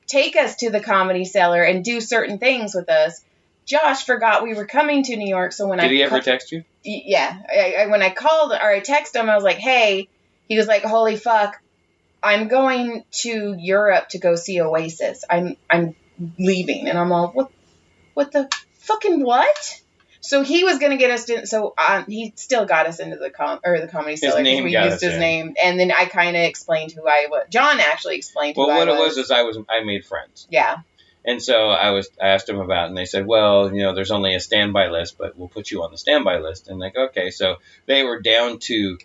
[SPEAKER 1] take us to the Comedy Cellar and do certain things with us. Josh forgot we were coming to New York, so
[SPEAKER 2] Did he ever text you?
[SPEAKER 1] Yeah. When I called, or I texted him, I was like, hey, he was like, holy fuck, I'm going to Europe to go see Oasis. I'm leaving. And I'm all, what the fucking what? So he was going to get us to, he still got us into the Comedy Cellar. We used his name. And then I kind of explained who I was. John actually explained who I was.
[SPEAKER 2] Well, what it was I made friends.
[SPEAKER 1] Yeah.
[SPEAKER 2] And so I asked them about it, and they said, well, there's only a standby list, but we'll put you on the standby list. And like, okay. So they were down to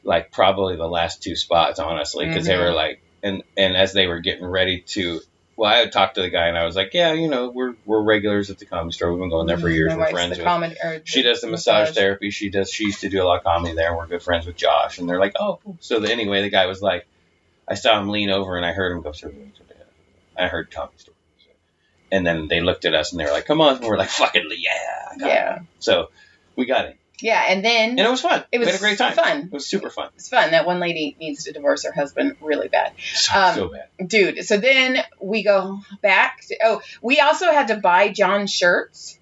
[SPEAKER 2] like probably the last 2 spots, honestly, because they were like, and as they were getting ready to Well, I had talked to the guy, and I was like, yeah, we're regulars at the comedy store. We've been going there for years.
[SPEAKER 1] My
[SPEAKER 2] We're
[SPEAKER 1] wife's
[SPEAKER 2] friends
[SPEAKER 1] the
[SPEAKER 2] with.
[SPEAKER 1] comedy,
[SPEAKER 2] She does the massage therapy. She used to do a lot of comedy there. And we're good friends with Josh, and they're like, oh, cool. So anyway, the guy was like, I saw him lean over, and I heard him go, I heard comedy store. And then they looked at us, and they were like, come on. And we're like, fucking yeah. So we got it.
[SPEAKER 1] Yeah, and then...
[SPEAKER 2] And it was fun.
[SPEAKER 1] We had
[SPEAKER 2] a great time.
[SPEAKER 1] Fun.
[SPEAKER 2] It was super fun.
[SPEAKER 1] It was fun. That one lady needs to divorce her husband really bad.
[SPEAKER 2] So bad.
[SPEAKER 1] Dude, so then we go back. We also had to buy John shirts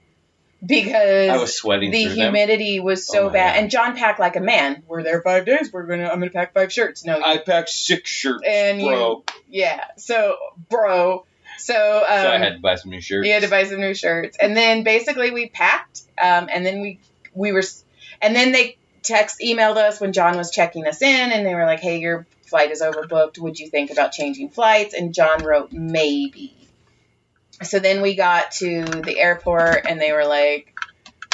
[SPEAKER 1] because
[SPEAKER 2] I was sweating
[SPEAKER 1] the humidity was so bad. God. And John packed like a man. We're there 5 days. I'm gonna pack 5 shirts. No,
[SPEAKER 2] I packed 6 shirts,
[SPEAKER 1] and
[SPEAKER 2] bro.
[SPEAKER 1] So I
[SPEAKER 2] had to buy some new shirts.
[SPEAKER 1] You had to buy some new shirts. And then basically we packed, and then we were... And then they emailed us when John was checking us in, and they were like, hey, your flight is overbooked. Would you think about changing flights? And John wrote, maybe. So then we got to the airport, and they were like,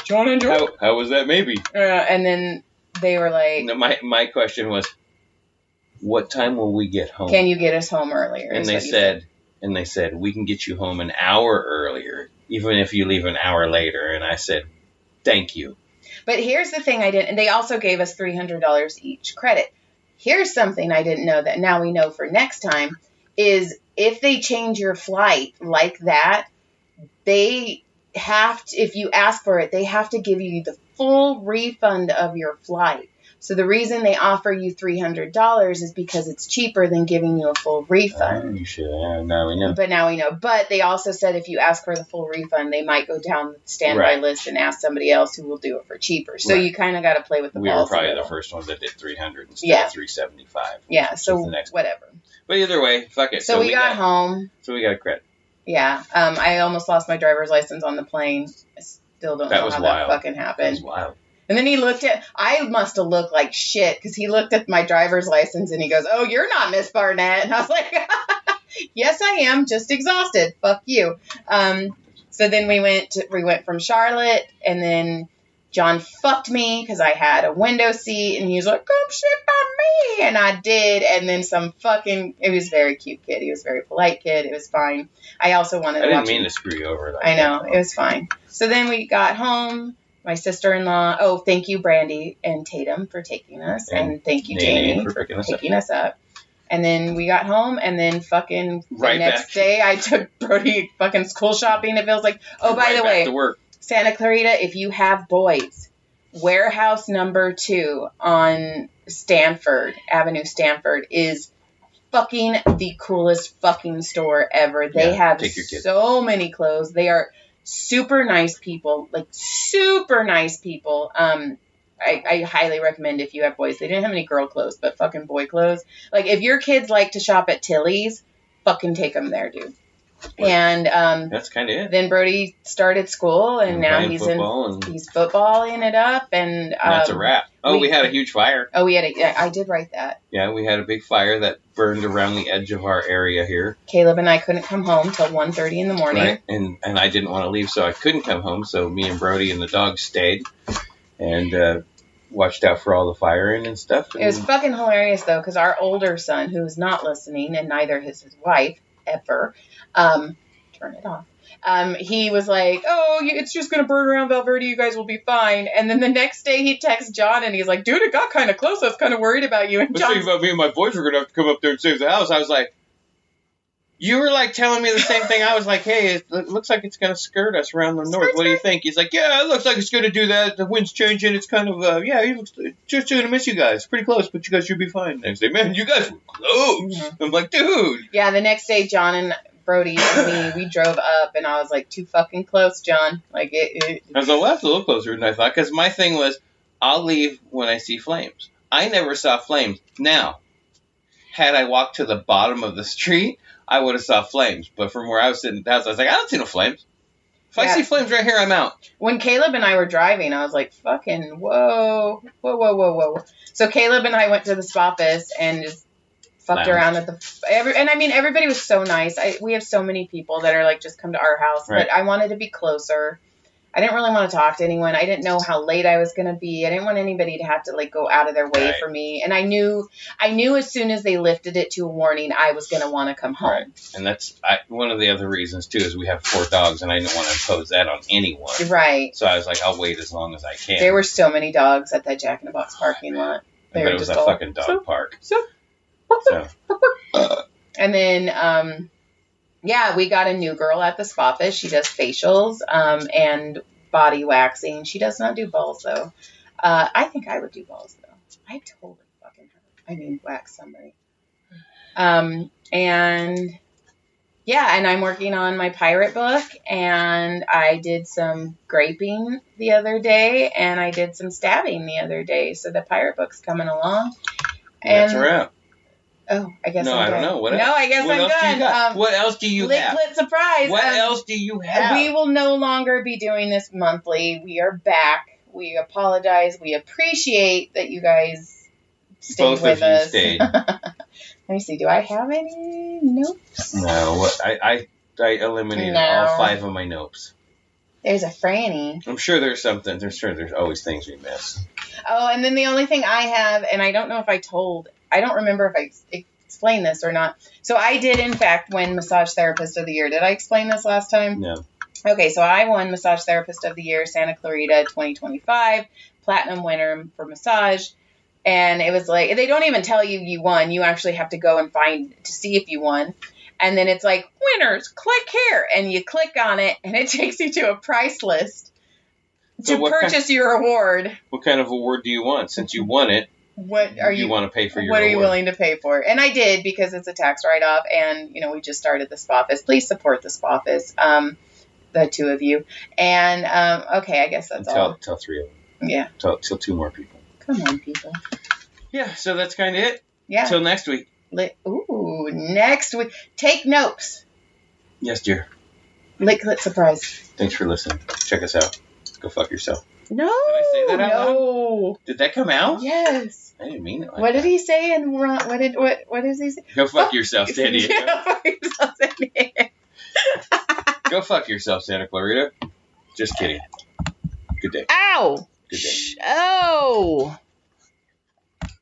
[SPEAKER 1] John and John?
[SPEAKER 2] How was that maybe?
[SPEAKER 1] And then they were like...
[SPEAKER 2] No, my question was, what time will we get home?
[SPEAKER 1] Can you get us home earlier?
[SPEAKER 2] And they said, we can get you home an hour earlier, even if you leave an hour later. And I said, thank you.
[SPEAKER 1] But here's the thing I didn't, and they also gave us $300 each credit. Here's something I didn't know that now we know for next time is if they change your flight like that, they have to, if you ask for it, they have to give you the full refund of your flight. So the reason they offer you $300 is because it's cheaper than giving you a full refund.
[SPEAKER 2] You should. Now we know.
[SPEAKER 1] But now we know. But they also said if you ask for the full refund, they might go down the standby list and ask somebody else who will do it for cheaper. So you kind of got to play with the
[SPEAKER 2] balls. We were probably the first ones that did $300 instead of $375.
[SPEAKER 1] Yeah. So whatever.
[SPEAKER 2] But either way, fuck it.
[SPEAKER 1] So we got home.
[SPEAKER 2] So we got a credit.
[SPEAKER 1] Yeah. I almost lost my driver's license on the plane. I still don't know how that fucking happened.
[SPEAKER 2] That was wild.
[SPEAKER 1] And then I must have looked like shit because he looked at my driver's license and he goes, oh, you're not Miss Barnett. And I was like, yes, I am. Just exhausted. Fuck you. So then we went from Charlotte, and then John fucked me because I had a window seat, and he was like, come sit by me. And I did. And then it was a very cute kid. He was a very polite kid. It was fine. I also wanted to watch.
[SPEAKER 2] I didn't mean to screw you over.
[SPEAKER 1] I know. It was fine. So then we got home. My sister-in-law, thank you, Brandy and Tatum, for taking us. And thank you, Jamie, for picking us up. And then we got home, and then fucking the next day, I took Brody fucking school shopping. It feels like, by the way, Santa Clarita, if you have boys, warehouse number 2 on Avenue Stanford is fucking the coolest fucking store ever. They have so many clothes. They are... super nice people. I highly recommend if you have boys. They didn't have any girl clothes, but fucking boy clothes. Like, if your kids like to shop at Tilly's, fucking take them there, dude. And
[SPEAKER 2] that's kind of it.
[SPEAKER 1] Then Brody started school, and now he's footballing it up, and
[SPEAKER 2] that's a wrap. We had a huge fire.
[SPEAKER 1] I did write that.
[SPEAKER 2] Yeah, we had a big fire that burned around the edge of our area here.
[SPEAKER 1] Caleb and I couldn't come home till 1:30 in the morning.
[SPEAKER 2] Right, and I didn't want to leave, so I couldn't come home. So me and Brody and the dog stayed and watched out for all the firing and stuff. And it
[SPEAKER 1] was fucking hilarious though, because our older son, who's not listening, and neither is his wife ever. Turn it off. He was like, it's just going to burn around Valverde. You guys will be fine. And then the next day he texts John and he's like, dude, it got kind of close. I was kind of worried about you. And
[SPEAKER 2] John's about me and my boys were going to have to come up there and save the house. I was like, you were like telling me the same thing. I was like, hey, it looks like it's going to skirt us around the north. What do you think? He's like, yeah, it looks like it's going to do that. The wind's changing. It's kind of, he looks just going to miss you guys. Pretty close, but you guys should be fine. Next day, man, you guys were close. Mm-hmm. I'm like, dude.
[SPEAKER 1] Yeah, the next day, John and Brody and me, we drove up, and I was like, too fucking close, John. Like, I
[SPEAKER 2] was like, well, that's a little closer than I thought, because my thing was, I'll leave when I see flames. I never saw flames. Now, had I walked to the bottom of the street, I would have saw flames. But from where I was sitting at the house, I was like, I don't see no flames. If I see flames right here, I'm out.
[SPEAKER 1] When Caleb and I were driving, I was like, fucking, whoa. So Caleb and I went to the office and just fucked around at everybody was so nice. We have so many people that are like, just come to our house, right. But I wanted to be closer. I didn't really want to talk to anyone. I didn't know how late I was going to be. I didn't want anybody to have to like go out of their way
[SPEAKER 2] Right.
[SPEAKER 1] for me. And I knew as soon as they lifted it to a warning, I was going to want to come home.
[SPEAKER 2] Right. And that's one of the other reasons, too, is we have 4 dogs, and I didn't want to impose that on anyone.
[SPEAKER 1] Right.
[SPEAKER 2] So I was like, I'll wait as long as I can.
[SPEAKER 1] There were so many dogs at that Jack in the Box parking lot.
[SPEAKER 2] But it was a fucking dog park. So.
[SPEAKER 1] And then, we got a new girl at the spa fish. She does facials and body waxing. She does not do balls, though. I think I would do balls, though. I totally fucking wax somebody. And I'm working on my pirate book, and I did some graping the other day, and I did some stabbing the other day. So the pirate book's coming along.
[SPEAKER 2] And that's a wrap.
[SPEAKER 1] Oh, I guess
[SPEAKER 2] no,
[SPEAKER 1] I'm
[SPEAKER 2] I
[SPEAKER 1] done.
[SPEAKER 2] don't know. What else?
[SPEAKER 1] No, I guess
[SPEAKER 2] what
[SPEAKER 1] I'm
[SPEAKER 2] else
[SPEAKER 1] done.
[SPEAKER 2] Do you got? What else do you have?
[SPEAKER 1] Licklet surprise.
[SPEAKER 2] What else do you have?
[SPEAKER 1] We will no longer be doing this monthly. We are back. We apologize. We appreciate that you guys stayed
[SPEAKER 2] Both
[SPEAKER 1] with
[SPEAKER 2] of you
[SPEAKER 1] us.
[SPEAKER 2] stayed.
[SPEAKER 1] Let me see. Do I have any notes?
[SPEAKER 2] No. What? I eliminated all 5 of my notes.
[SPEAKER 1] There's a Franny.
[SPEAKER 2] I'm sure there's something. There's always things we miss.
[SPEAKER 1] Oh, and then the only thing I have, and I don't know if I don't remember if I explained this or not. So I did, in fact, win Massage Therapist of the Year. Did I explain this last time?
[SPEAKER 2] No.
[SPEAKER 1] Okay, so I won Massage Therapist of the Year, Santa Clarita 2025, Platinum winner for massage. And it was like, they don't even tell you won. You actually have to go and find to see if you won. And then it's like, winners, click here. And you click on it, and it takes you to a price list to purchase your award.
[SPEAKER 2] What kind of award do you want? Since you won it,
[SPEAKER 1] what are you
[SPEAKER 2] want to pay for your
[SPEAKER 1] What
[SPEAKER 2] award?
[SPEAKER 1] are you willing to pay for? And I did, because it's a tax write-off, and, we just started the Spa Fest. Please support the Spa Fest, the 2 of you. And, okay, I guess that's all.
[SPEAKER 2] Tell 3 of them.
[SPEAKER 1] Yeah.
[SPEAKER 2] Tell 2 more people.
[SPEAKER 1] Come on, people.
[SPEAKER 2] Yeah, so that's kind of it.
[SPEAKER 1] Yeah.
[SPEAKER 2] Till next week.
[SPEAKER 1] Next week. Take notes.
[SPEAKER 2] Yes, dear.
[SPEAKER 1] Licklet surprise.
[SPEAKER 2] Thanks for listening. Check us out. Go fuck yourself.
[SPEAKER 1] No.
[SPEAKER 2] Did I say that out loud?
[SPEAKER 1] No.
[SPEAKER 2] Did that come out?
[SPEAKER 1] Yes.
[SPEAKER 2] I didn't mean it.
[SPEAKER 1] What did he say? And what does he say?
[SPEAKER 2] Go fuck yourself, San Diego.
[SPEAKER 1] Go fuck yourself, San Diego.
[SPEAKER 2] Go fuck yourself, Santa Clarita. Just kidding. Good day.
[SPEAKER 1] Ow.
[SPEAKER 2] Good day.
[SPEAKER 1] Oh.